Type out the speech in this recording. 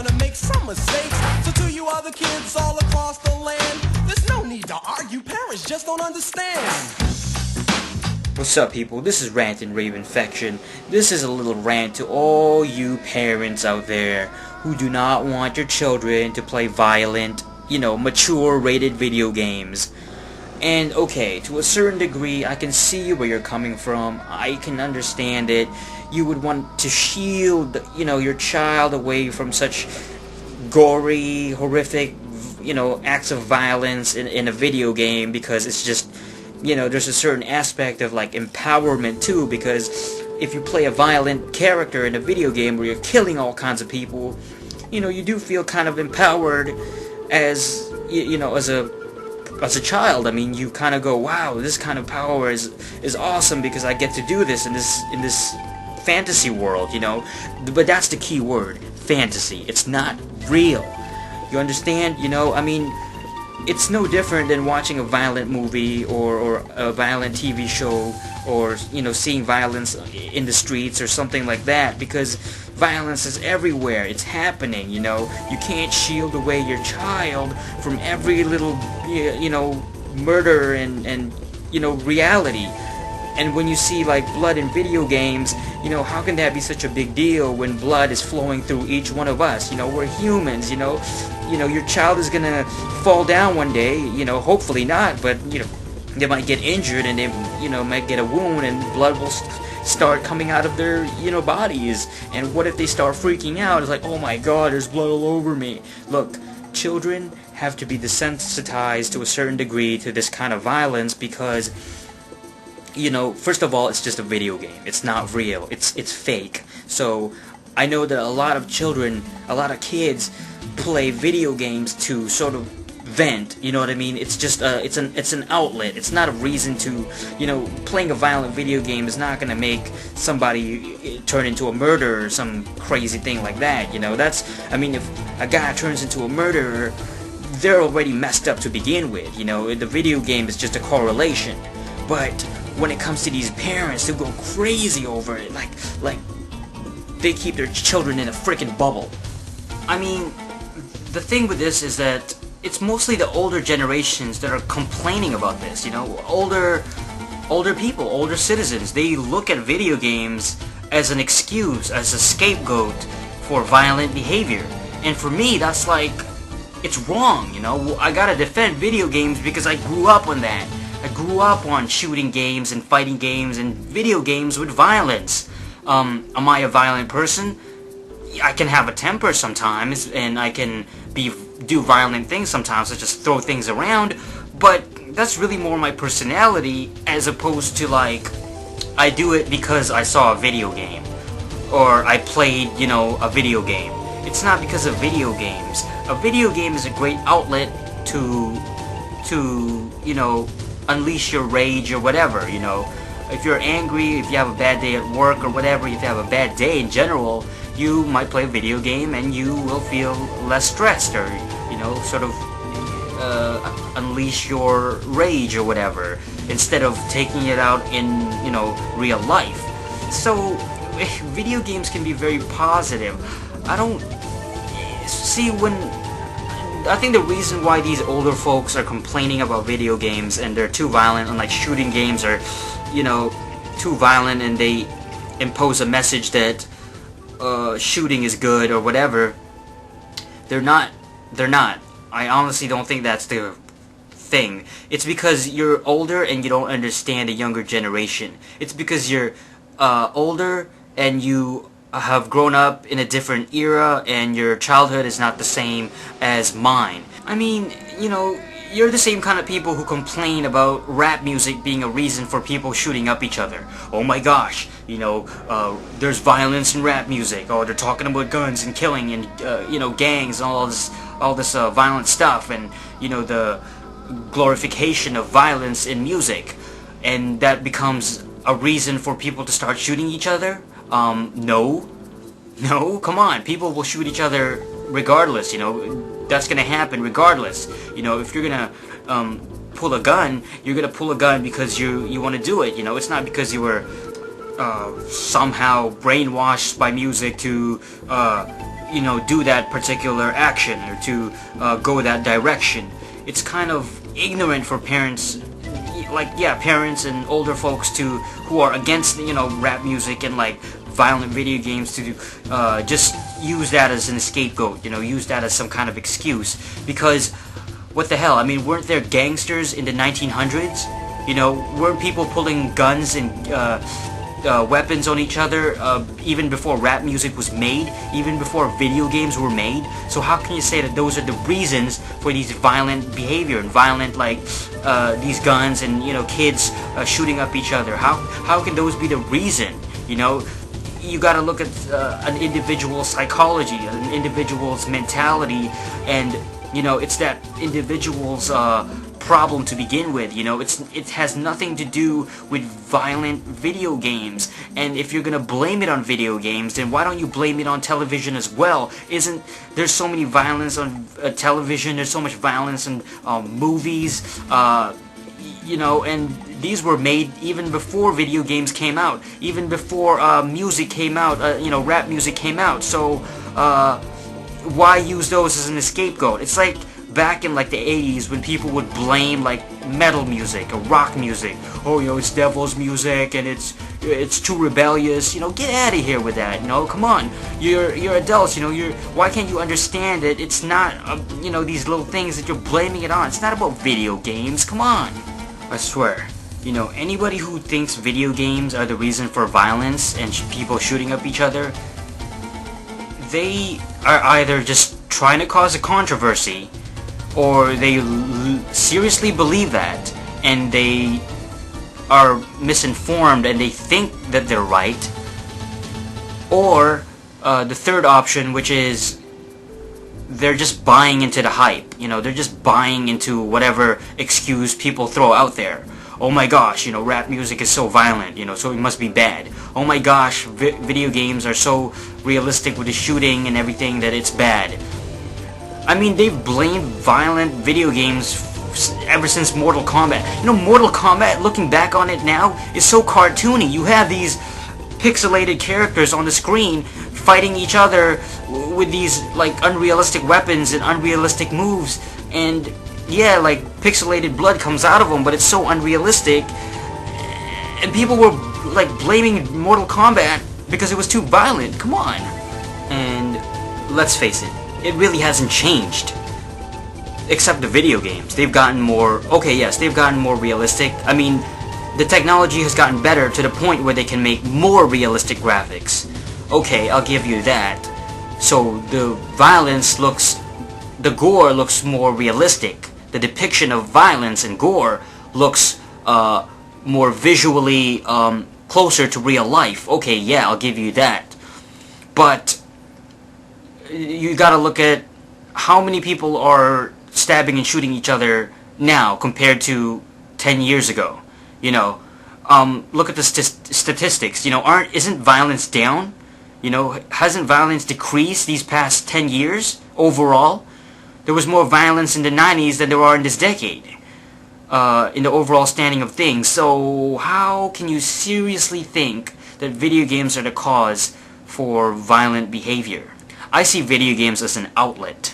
gonna make some mistakes. So to you other kids all across the land, there's no need to argue, parents just don't understand. What's up, people? This is Rant and Rave Infection. This is a little rant to all you parents out there who do not want your children to play violent, mature rated video games. And okay, to a certain degree, I can see where you're coming from. I can understand it. You would want to shield, your child away from such gory, horrific, acts of violence in a video game, because it's just, there's a certain aspect of like empowerment too, because if you play a violent character in a video game where you're killing all kinds of people, you do feel kind of empowered as as a child. I mean, you kind of go, wow, this kind of power is awesome because I get to do this in this fantasy world, But that's the key word, fantasy. It's not real. You understand? I mean, it's no different than watching a violent movie or a violent TV show, or seeing violence in the streets or something like that, because violence is everywhere. It's happening. You can't shield away your child from every little murder and reality. And when you see like blood in video games, how can that be such a big deal when blood is flowing through each one of us? We're humans. Your child is gonna fall down one day. Hopefully not, but they might get injured and they might get a wound and blood will start coming out of their bodies. And what if they start freaking out? It's like, oh my god, there's blood all over me. Look, children have to be desensitized to a certain degree to this kind of violence, because first of all, it's just a video game. It's not real. It's fake. So I know that a lot of children, a lot of kids play video games to sort of vent. You know what I mean? It's just it's an outlet. It's not a reason to, playing a violent video game is not gonna make somebody turn into a murderer or some crazy thing like that. I mean, if a guy turns into a murderer, they're already messed up to begin with. The video game is just a correlation. But when it comes to these parents, they'll go crazy over it, like they keep their children in a freaking bubble. I mean, the thing with this is that it's mostly the older generations that are complaining about this. Older people, older citizens, they look at video games as an excuse, as a scapegoat for violent behavior. And for me, that's like, it's wrong. I gotta defend video games because I grew up on that. I grew up on shooting games and fighting games and video games with violence. Am I a violent person? I can have a temper sometimes, and I can do violent things sometimes, such as throw things around, but that's really more my personality, as opposed to like, I do it because I saw a video game, or I played, a video game. It's not because of video games. A video game is a great outlet to unleash your rage or whatever. If you're angry, if you have a bad day at work or whatever, if you have a bad day in general, you might play a video game and you will feel less stressed, or sort of unleash your rage or whatever, instead of taking it out in real life. So video games can be very positive. I think the reason why these older folks are complaining about video games and they're too violent, and like shooting games are, too violent, and they impose a message that shooting is good or whatever, they're not. I honestly don't think that's the thing. It's because you're older and you don't understand the younger generation. It's because you're older and you have grown up in a different era, and your childhood is not the same as mine. I mean, you're the same kind of people who complain about rap music being a reason for people shooting up each other. Oh my gosh, there's violence in rap music. Oh, they're talking about guns and killing and gangs and all this violent stuff, and the glorification of violence in music, and that becomes a reason for people to start shooting each other. No, come on. People will shoot each other regardless, That's gonna happen regardless. If you're gonna pull a gun, you're gonna pull a gun because you want to do it, It's not because you were somehow brainwashed by music to do that particular action or to go that direction. It's kind of ignorant for parents, parents and older folks who are against rap music and like violent video games to just use that as an scapegoat, use that as some kind of excuse. Because what the hell? I mean, weren't there gangsters in the 1900s? Weren't people pulling guns and weapons on each other even before rap music was made, even before video games were made? So how can you say that those are the reasons for these violent behavior and violent these guns and kids shooting up each other? How can those be the reason? You got to look at an individual's psychology, an individual's mentality, and it's that individual's problem to begin with. It has nothing to do with violent video games. And if you're gonna blame it on video games, then why don't you blame it on television as well? There's so many violence on television, there's so much violence in movies, and these were made even before video games came out, even before music came out, rap music came out. So why use those as an scapegoat? It's like back in the 80s when people would blame metal music or rock music. Oh, it's devil's music and it's too rebellious. Get out of here with that. Come on. You're adults. Why can't you understand it? It's not these little things that you're blaming it on. It's not about video games. Come on. I swear. Anybody who thinks video games are the reason for violence and people shooting up each other, they are either just trying to cause a controversy, or they seriously believe that, and they are misinformed and they think that they're right. Or the third option, which is they're just buying into the hype. They're just buying into whatever excuse people throw out there. Oh my gosh, rap music is so violent, so it must be bad. Oh my gosh, video games are so realistic with the shooting and everything that it's bad. I mean, they've blamed violent video games ever since Mortal Kombat. Mortal Kombat, looking back on it now, is so cartoony. You have these pixelated characters on the screen fighting each other with these unrealistic weapons and unrealistic moves, and yeah, pixelated blood comes out of them, but it's so unrealistic. And people were blaming Mortal Kombat because it was too violent. Come on. And let's face it, it really hasn't changed. Except the video games. They've gotten more... Okay, yes, they've gotten more realistic. I mean, the technology has gotten better to the point where they can make more realistic graphics. Okay, I'll give you that. So the violence looks... The gore looks more realistic. The depiction of violence and gore looks more visually closer to real life. Okay, yeah, I'll give you that. But you gotta look at how many people are stabbing and shooting each other now compared to 10 years ago. Look at the statistics. Isn't violence down? Hasn't violence decreased these past 10 years overall? There was more violence in the 90s than there are in this decade, in the overall standing of things. So how can you seriously think that video games are the cause for violent behavior? I see video games as an outlet.